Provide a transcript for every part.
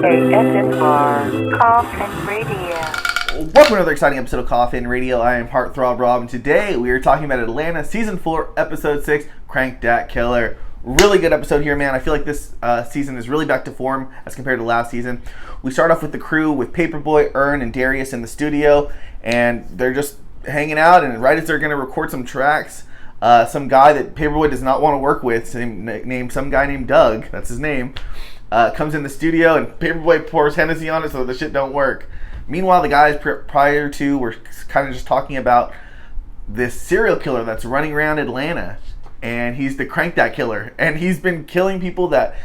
ASMR Coffin Radio. Welcome to another exciting episode of Coffin Radio. I am Heartthrob Rob, and today we are talking about Atlanta Season 4, Episode 6, Crank Dat Killer. Really good episode here, man. I feel like this season is really back to form as compared to last season. We start off with the crew with Paperboy, Earn, and Darius in the studio, and they're just hanging out, and right as they're going to record some tracks, some guy that Paperboy does not want to work with, named some guy named Doug, that's his name, comes in the studio, and Paperboy pours Hennessy on it so the shit don't work. Meanwhile, the guys prior to were kind of just talking about this serial killer that's running around Atlanta, and he's the Crank Dat Killer, and he's been killing people that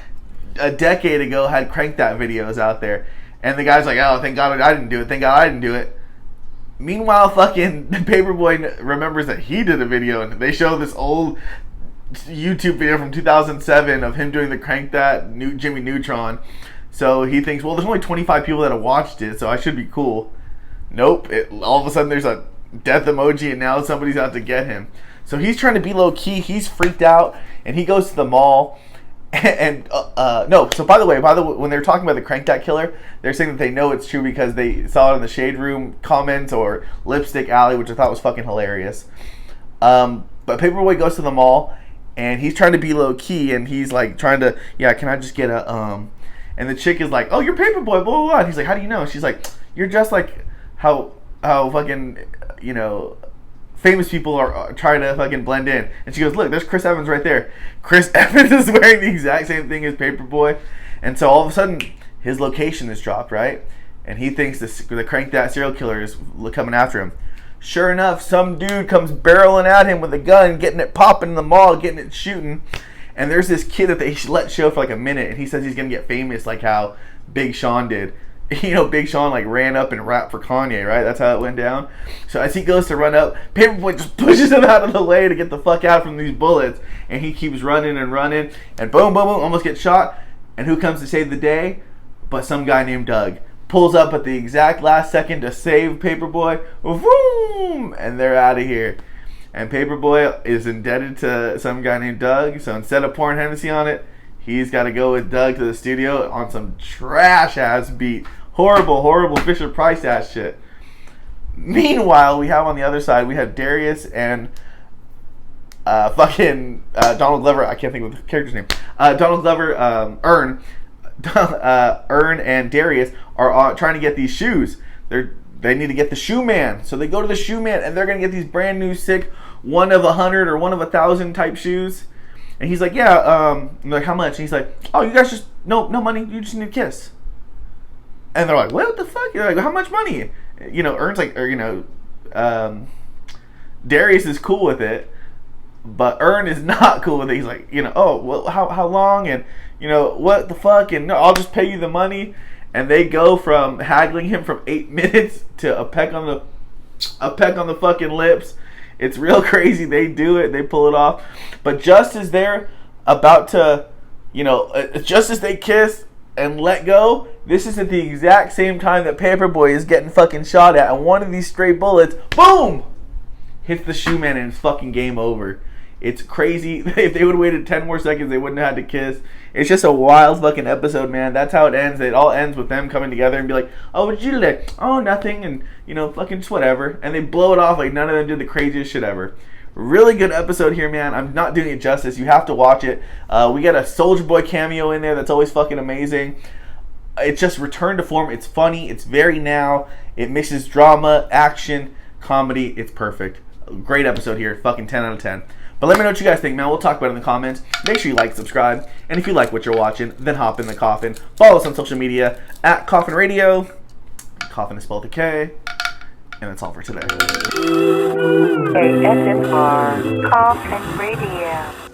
a decade ago had Crank Dat videos out there, and the guy's like, oh, thank God I didn't do it, thank God I didn't do it. Meanwhile, fucking Paperboy remembers that he did a video, and they show this old YouTube video from 2007 of him doing the Crank Dat Jimmy Neutron. So he thinks, well, there's only 25 people that have watched it, so I should be cool. Nope. All of a sudden there's a death emoji, and now somebody's out to get him. So he's trying to be low key. He's freaked out, and he goes to the mall. No. So by the way, when they're talking about the Crank Dat Killer, they're saying that they know it's true because they saw it in the Shade Room comments or Lipstick Alley, which I thought was fucking hilarious. But Paperboy goes to the mall, and he's trying to be low key, and he's like trying to, yeah, can I just get a And the chick is like, oh, you're Paperboy, blah, blah, blah. And he's like, how do you know? She's like, you're just like how fucking, famous people are trying to fucking blend in. And she goes, look, there's Chris Evans right there. Chris Evans is wearing the exact same thing as Paperboy. And so all of a sudden, his location is dropped, right? And he thinks the Crank Dat serial killer is coming after him. Sure enough, some dude comes barreling at him with a gun, getting it popping in the mall, getting it shooting. And there's this kid that they let show for like a minute, and he says he's going to get famous like how Big Sean did. Big Sean like ran up and rapped for Kanye, right? That's how it went down. So as he goes to run up, Paperboy just pushes him out of the way to get the fuck out from these bullets. And he keeps running and running, and boom, boom, boom, almost gets shot. And who comes to save the day? But some guy named Doug. Pulls up at the exact last second to save Paperboy. Vroom! And they're out of here. And Paperboy is indebted to some guy named Doug, so instead of pouring Hennessy on it, he's got to go with Doug to the studio on some trash-ass beat. Horrible, horrible Fisher-Price-ass shit. Meanwhile, we have on the other side, we have Darius and Donald Glover. I can't think of the character's name. Donald Glover, Earn and Darius are trying to get these shoes. They need to get the shoe man. So they go to the shoe man, and they're going to get these brand new sick 1 of 100 or 1 of 1,000 type shoes. And he's like, yeah, I'm like, how much? And he's like, oh, you guys just, no money. You just need a kiss. And they're like, what the fuck? You're like, how much money? Earn's like, Darius is cool with it, but Earn is not cool with it. He's like, oh, well, how long? And, what the fuck? And no, I'll just pay you the money. And they go from haggling him from 8 minutes to a peck on the fucking lips. It's real crazy. They do it. They pull it off. But just as they're about to, just as they kiss and let go, this is at the exact same time that Paperboy is getting fucking shot at. And one of these stray bullets, boom, hits the shoe man, and it's fucking game over. It's crazy. If they would have waited 10 more seconds, they wouldn't have had to kiss. It's just a wild fucking episode, man. That's how it ends. It all ends with them coming together and be like, oh, what did you do today? Oh, nothing. And, fucking just whatever. And they blow it off like none of them did the craziest shit ever. Really good episode here, man. I'm not doing it justice. You have to watch it. We got a Soulja Boy cameo in there that's always fucking amazing. It's just returned to form. It's funny. It's very now. It mixes drama, action, comedy. It's perfect. Great episode here. Fucking 10 out of 10. But let me know what you guys think, man. We'll talk about it in the comments. Make sure you like, subscribe. And if you like what you're watching, then hop in the coffin. Follow us on social media at Coffin Radio. Coffin is spelled with a K. And that's all for today. ASMR Coffin Radio.